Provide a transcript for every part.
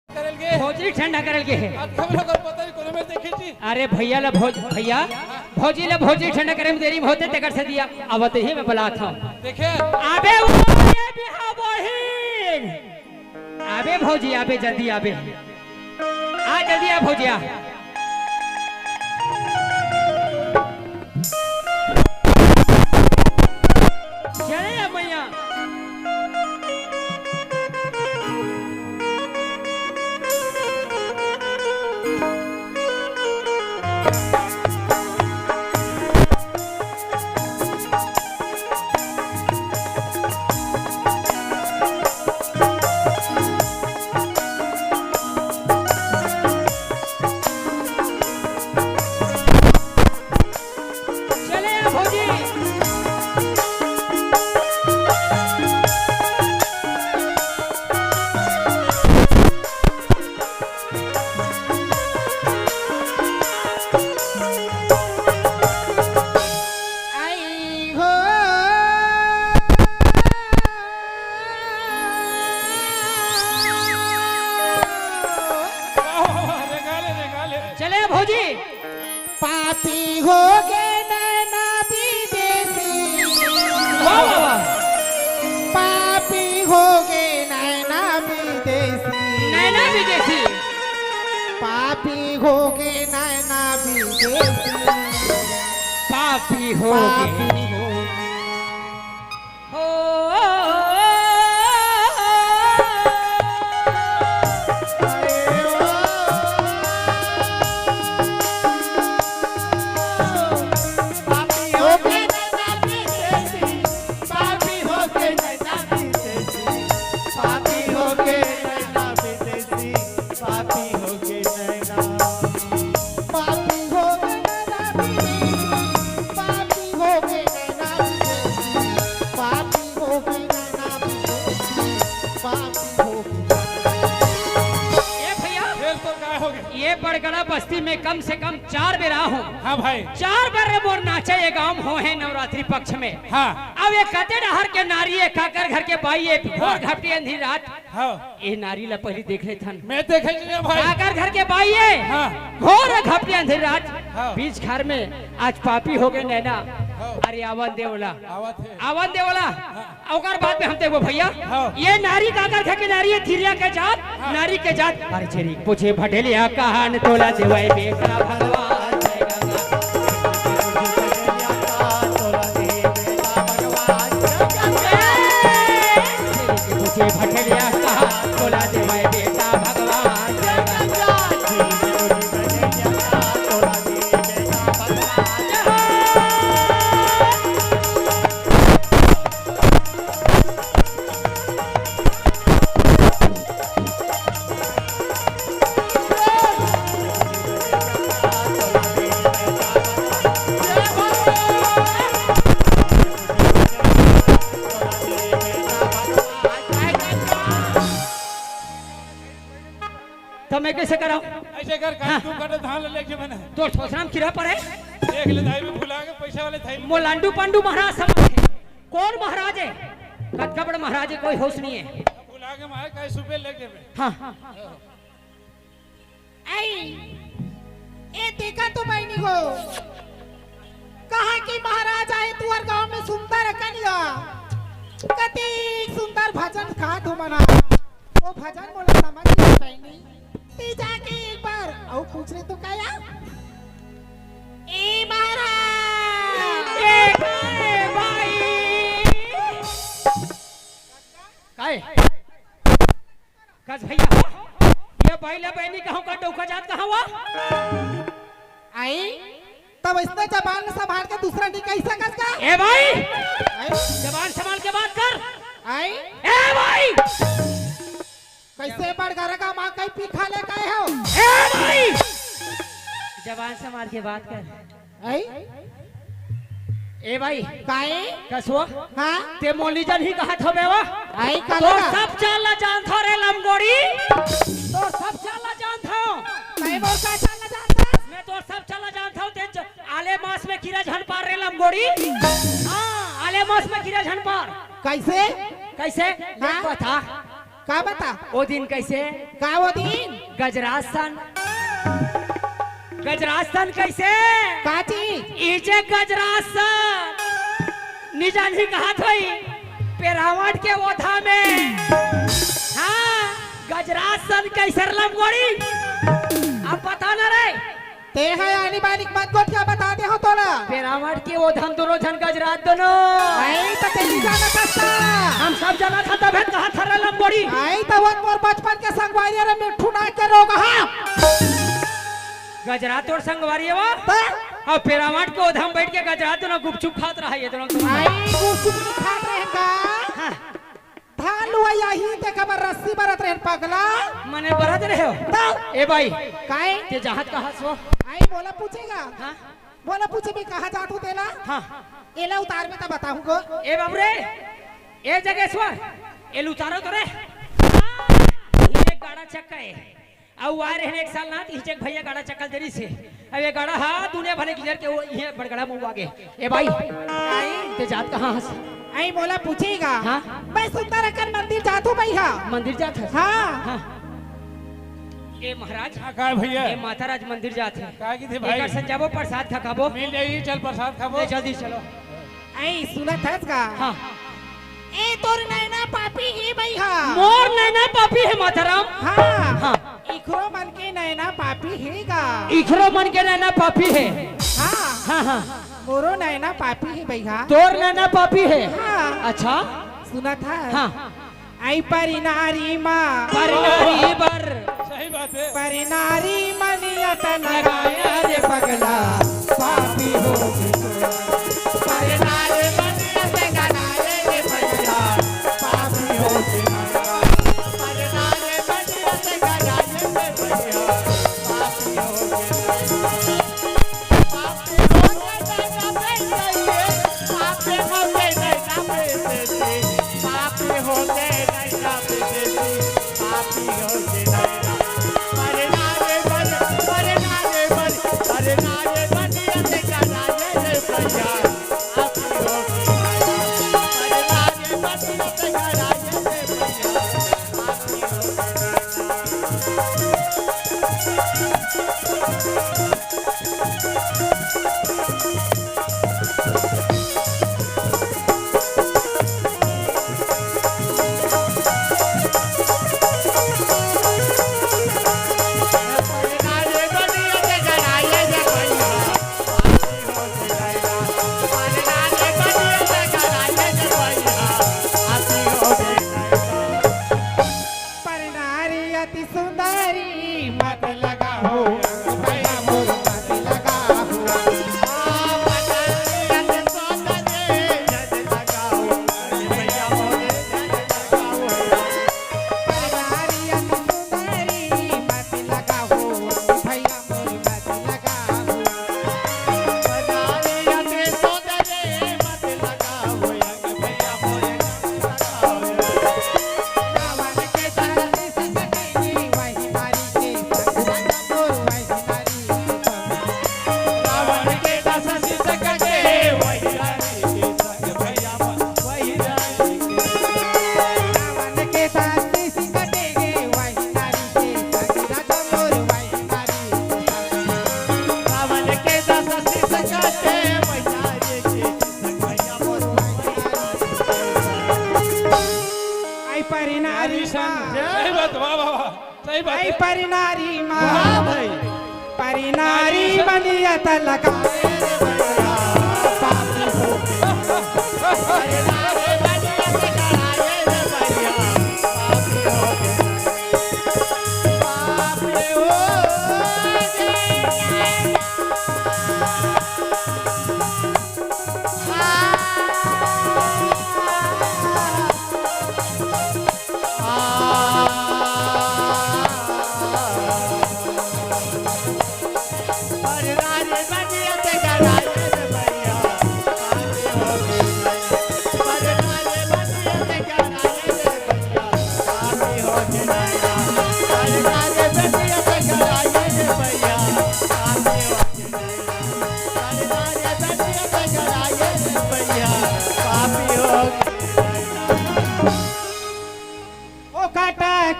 भौजी ठंडा करल के है। अरे भैया ला भैया भौजी ला भौजी ठंडा करे में देरी होते तेकर से दिया आवत ही मैं बुलात हूं। देखे आबे ये बिहा बहिन आबे भौजी आबे जल्दी आबे आ जल्दी आ भौजी आ। चले मैया पापी हो गए नैना विदेशी, पापी हो गए नैना विदेशी, नैना विदेशी पापी हो गए नैना विदेशी, पापी हो गए ये बड़गड़ा बस्ती में कम से कम 4 बेरा हूँ। हाँ भाई 4 बार मोर नाचे ये गाँव हो है नवरात्रि पक्ष में। हाँ अब ये कते डहर के नारी है काकर घर के बाई है भोर घपटी अंधी रात। हाँ ये नारी ला पहले देख ले थन मैं देखे नहीं भाई काकर घर के बाई है हाँ भोर घपटी अंधी रात हाँ। बीच घर में आज पापी हो गए नैना। अरे आवन देवला आवन देवला ओकर बाद में हम देखो भैया ये नारी काकर घर के नारी है थिरिया के जात नारी के जात। अरे चेरी पूछे भटेलिया कहान तोला देवाई बेटा भगवान जय गंगा पूछे भटेलिया कहान तोला देवाई बेटा भगवान जय गंगा तो मैं कैसे कराऊं? ऐसे कर तू कर धान ले लेके मैंने तो ठोसराम किरा पर है देख ले दाई में भुला के पैसे वाले थे मोलांडू पांडू महाराज समाज है। कौन महाराज है? कटकबड़ महाराज है, कोई होश नहीं है। भुला के मारे काहे सुबह लेके में हाँ आई ए देखा तो बहनी हो कहा कि महाराज आए तुअर गांव में सुंदर कन्या कति सुंदर भजन खा तू मना वो भजन बोला समझ नहीं बहनी ती जाके एक बार और पूछ रहे तो क्या ए महाराज ए काहे भाई काहे कस भैया ये बैला बहनी कहूं का डौका जात कहां हुआ आई तब इसने जबान संभाल के दूसरा नहीं कैसा कस का ए भाई आई जबान संभाल के बात कर। आई ए भाई कैसे बड़ घर का मां कहीं पी खा ले गए हो ए भाई जबान संभाल के बात कर। आई ए भाई काहे कसवा हां ते मोलीजन ही कहत होबे वा आई तो काला सब चाल जानत हो रे लमगोड़ी तो सब चाल जानत हो मैं बोल का चलना जानता मैं तो सब चाल जानत हूं ते आले मास में कीड़ा झन पार रे लमगोड़ी। हां आले मास में कीड़ा झन पार कैसे कैसे हाँ? बता का बता वो दिन कैसे का वो दिन गजरासन गजरासन कैसे काची इजे गजरासन निजानी कहा थई पेरावट के ओधा में हाँ गजरासन कैसे लमगोड़ी अब पता न रे ते है आनी बानी मत को क्या बताते हो तोला पेरावट के ओधम दोनों जन गजरात दोनों आई तो तेरी जाना सकता हम सब जना था तब कहा था लमगोड़ी आई तो वो मोर बचपन के संगवारी रे मिठू ना के रोग हां गजरात और संगवारी वो अब पेरावट के ओधम बैठ के गजरात दोनों गुपचुप खात रहा ये दोनों आई गुपचुप खात रहेगा धान लुआ यही ते कबर रस्सी बरत रहे पगला मने बरत रहे हो ए भाई काहे ते जहाज कहां सो आई बोला पूछेगा हां बोला पूछे भी कहां जात हो तेला हां एला उतार में तो बताऊंगा ए बाबरे ए जगह सो एल उतारो तो रे ये गाड़ा चक्का है अब आ रहे एक साल ना तीजे भैया गाड़ा चक्कल जरी से अब ये गाड़ा हां दुनिया भले किधर के वो ये बड़गड़ा मुंह आगे ए भाई आई ते जात कहां हस आई बोला पूछेगा हाँ? मैं सुंदर अकन मंदिर जातू भैया मंदिर जात है हाँ हाँ ए महाराज हाँ का भैया ए माताराज मंदिर जात है का की थे भाई एकर संजाबो प्रसाद खकाबो मिल जाई चल प्रसाद खाबो ए जल्दी चलो आई सुनत है का हाँ ए तोर नैना पापी ही भैया मोर नैना पापी है माताराम हाँ हाँ इखरो मन के नैना पापी हेगा इखरो मन के नैना पापी है हाँ हाँ हाँ मोरो नैना पापी है भैया तोर नैना पापी है हाँ अच्छा सुनत है हाँ आई परिनारी माँ परनारी बर सही बात है परिनारी मनियत लगाया रे पगला पापी हो परिनारी मनियत लगाया रे पगला पापी हो परिनारी मनियत लगाया रे पगला पापी हो सही बात वाह वाह वाह सही बात है परिनारी माँ हाँ भाई परिनारी मनियत लगाए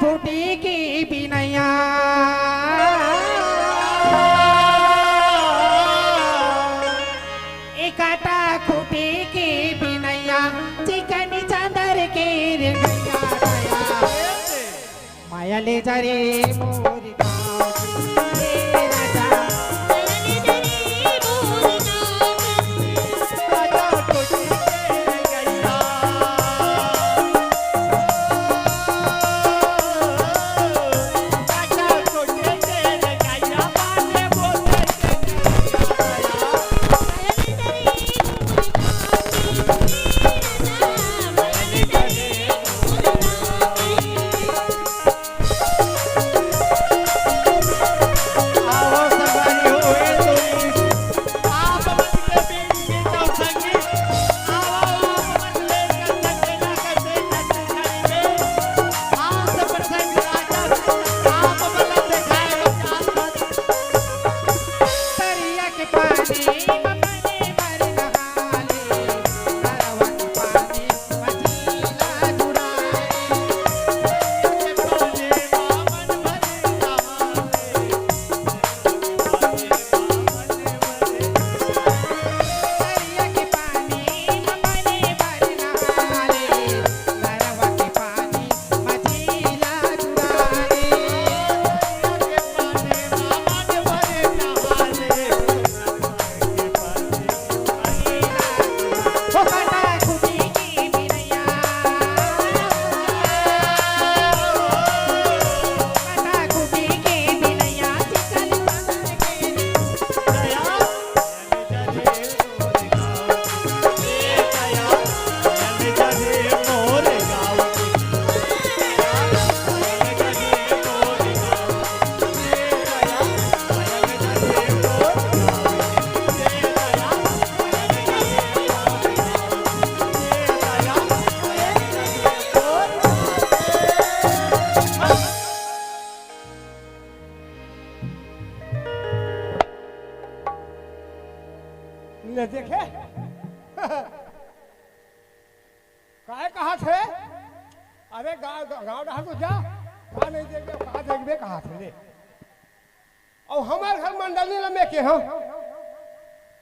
खूटी की बिनैया चले जा रे मोर गाँव की हे राजा ले देखे काय कहा थे अरे गाँव गाँव डाल तो जा कहा नहीं देखे कहा देखबे कहा थे रे और हमारे घर मंडली में के हो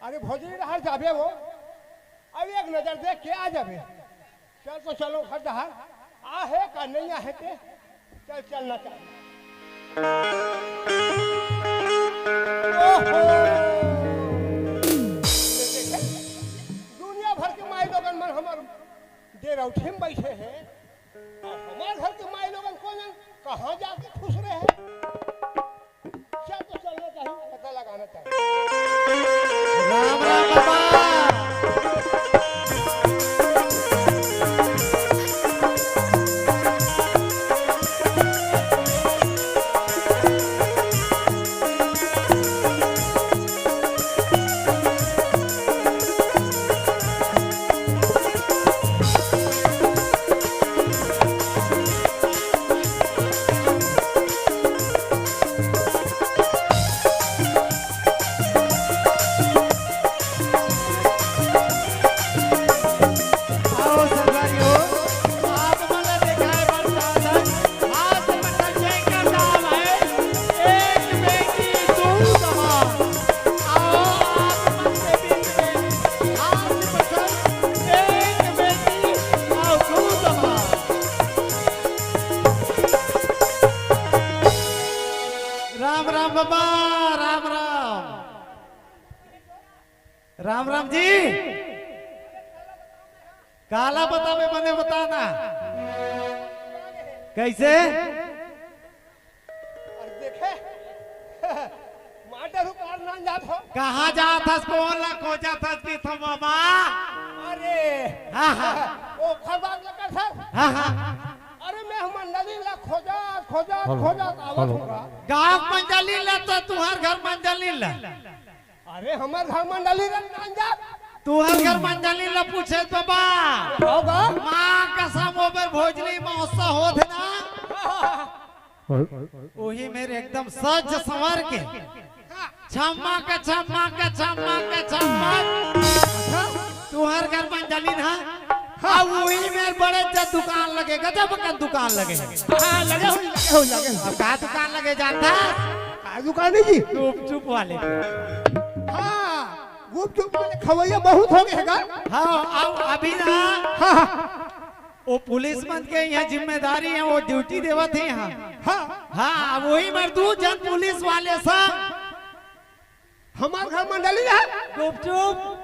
अरे भोजरी रहा जाबे वो अब एक नजर देख के आ जाबे चल तो चलो घर दहार आ है का नहीं आ है के चल चलना चल दुनिया भर के माई लोगन मन हमार डेरा उठे में बैठे हैं हमारे घर के माई लोगन कौन कहाँ जाके खुश रहे हैं क्या तो चलना चाहिए पता लगाना चाहिए राम राम बाबा बाबा राम राम राम राम जी काला बता में बने बताना कैसे देखे माटर उकार ना जात हो कहाँ जात हस कौन ला खोजा था कि थम मामा अरे हाँ हाँ ओ खरबाग लगा था हाँ हाँ अरे मैं मंडली ला खोजा खोजा खोजा आवत होगा गाँव मंजली ला तो तुहार घर मंजली ला अरे हमार घर मंडली ला ना जात तुहार घर मंजली ला पूछे तो बा होगा माँ कसम ओबर भोजली महोत्सव होत है ना वही मेरे एकदम सज संवर के छम्मा के छम्मा के छम्मा के छम्मा तुहार घर मंजली ना हाँ वही मेरे बड़े जब दुकान लगे गजब का दुकान लगे हाँ लगे हो अब का दुकान लगे जानता का दुकान है जी गुपचुप वाले हाँ गुपचुप वाले खवैया बहुत हो गए हैं हाँ अब अभी ना हाँ वो पुलिस मन के यहाँ जिम्मेदारी है, वो ड्यूटी देवत है यहाँ। हाँ हाँ वही मजदूर जन पुलिस वाले सब हमार घर मंडली है। गुपचुप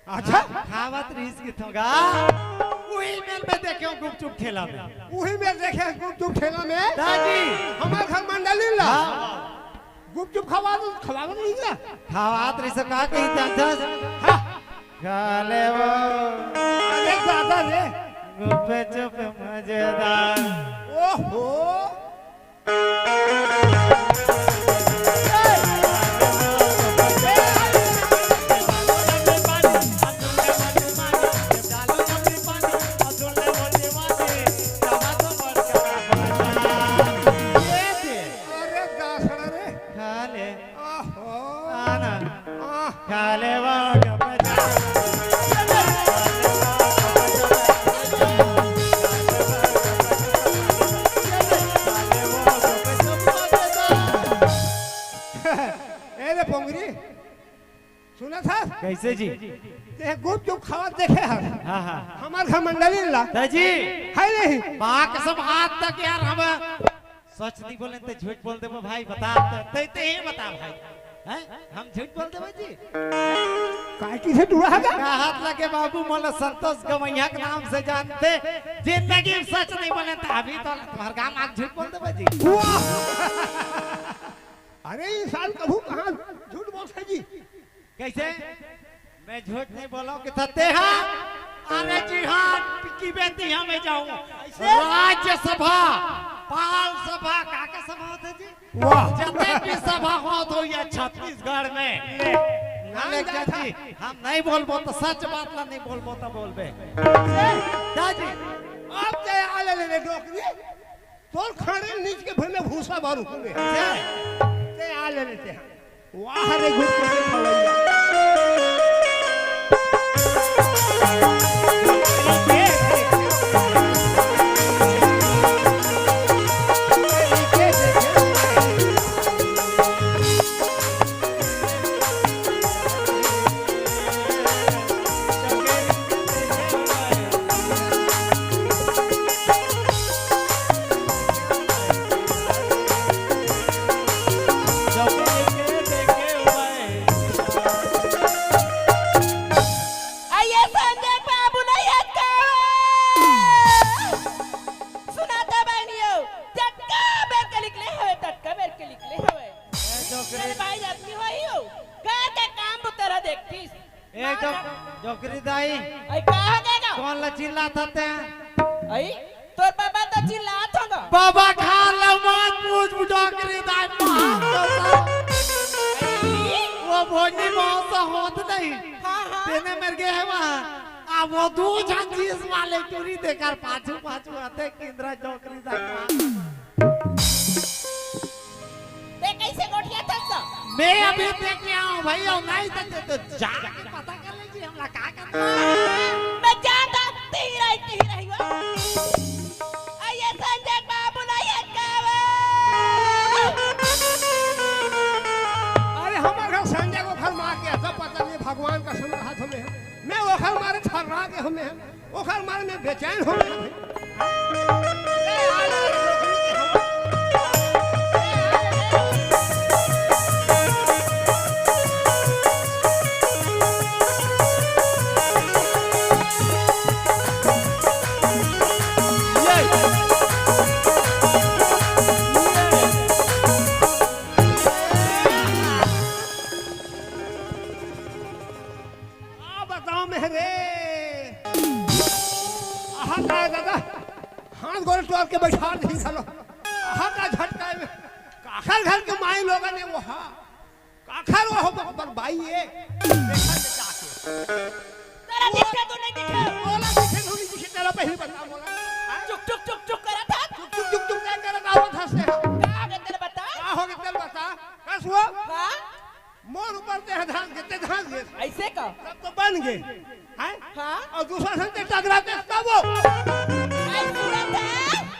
अच्छा खावत रीस की थोगा वही मेल में देखे गुपचुप ठेला में। वही में देखे गुपचुप ठेला में दादी हमार घर मंडली ला गुपचुप खवा नहीं ना खावत रीस का कहीं था हाँ खाले वो अरे दादा रे गुपचुप मजेदार। ओहो सुना था कैसे जी? ते गुपचुप खावा देखे हम। हाँ हाँ हमार घर मंडली ला दादी है नहीं बात सब हाथ तक यार हम सच नहीं बोले तो झूठ बोल दे भाई बता ते ही बता भाई हैं हम झूठ बोल दे जी काय की से टूरा है का हाथ लगे बाबू मोला संतोष गवैया के नाम से जानते जिंदगी में सच नहीं बोले तो अभी तो तुम्हारे गांव आज झूठ बोल दे जी। अरे इंसान कभू कहां झूठ बोलते जी कैसे मैं झूठ नहीं बोला कि सत्य है। अरे जी हाँ की बेटी हमें जाऊं राज्यसभा पाल सभा काका सभा होते जी वाह जब भी सभा हो तो ये छत्तीसगढ़ में जी हम नहीं बोलबो तो सच बात ला नहीं बोलबो तो बोलबे दादी अब ते आले ले डोकरी तोर खाने नीच के भर में भूसा भर हुए ते आले लेते वाह रे घुस के खवैया जोकरी दाई आई का हो गएगा कौन ला चिल्लाता थे आई तोर बाबा तो चिल्लात होगा बाबा खा लो मत पूछ जोकरी दाई वो भोजनी बहुत सा होत नहीं तेने मेरे गए है वहाँ अब वो दो चीज वाले चोरी देकर पाछू पाछू आते केंद्रा जोकरी दाई कैसे गोठिया था मैं अभी देख के आऊं भाई और नहीं तो जाके पता कर लीजिए हमरा का करना मैं जाता रही हो आइए संजय बाबू नहीं कावे अरे हमारे घर संजय को घर मार के सब पता नहीं भगवान का सुन हाथ में मैं वो घर मारे छर्रा के हमें वो घर मारे में बेचैन हो गया के बैठा नहीं चलो हाँ का झटका में काखर घर के माई लोगों ने वो हाँ काखर वो पर भाई ये देखा के जाके तेरा दिखा तो नहीं दिखा बोला दिखे नहीं दिखे तेरा पहली बता बोला चुक चुक चुक चुक करा था चुक नहीं करा था वो हंसते हैं का हो गया तेरे बता का हो गया तेरे बता कस हुआ हां मोर ऊपर ते धान के धान गए ऐसे का तब तो बन गए हैं हां और दूसरा से टकराते तब वो आई सूरत है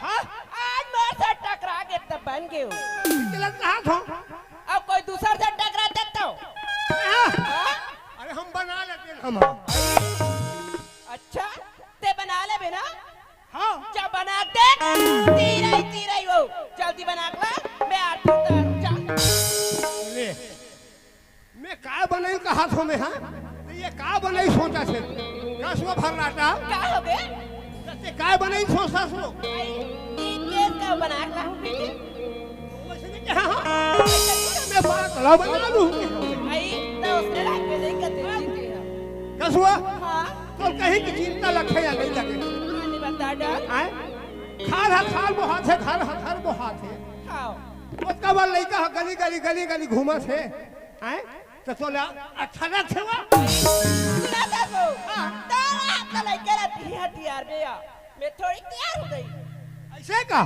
हां आज मोर से टकरा गए तब बन गए गलत कहा था अब कोई दूसरा से टकरा देता हो अरे हम बना लेते हैं हम अच्छा ते बना ले मैं का बनाई का हाथों में हाँ तो ये का बनाई सोचा से कसवा भरनाटा का हो गए ते का बनाई सोचा सो ये का बना के लाऊं बेटे वैसे नहीं हाँ हाँ मैं बात ला बना लूँ आई तो उसने लाग के नहीं करते जीते कसवा हां तो कहीं की चिंता लखे या नहीं लगे नहीं बता डर आए खाल वो हाथ है खाल वो हाथ है खाओ उसका बाल लड़का गली गली घूमा थे आए तो तोला अच्छा ना थे वो सुना था वो तारा तो लड़के रहती है हथियार में मैं थोड़ी तैयार हो गई ऐसे का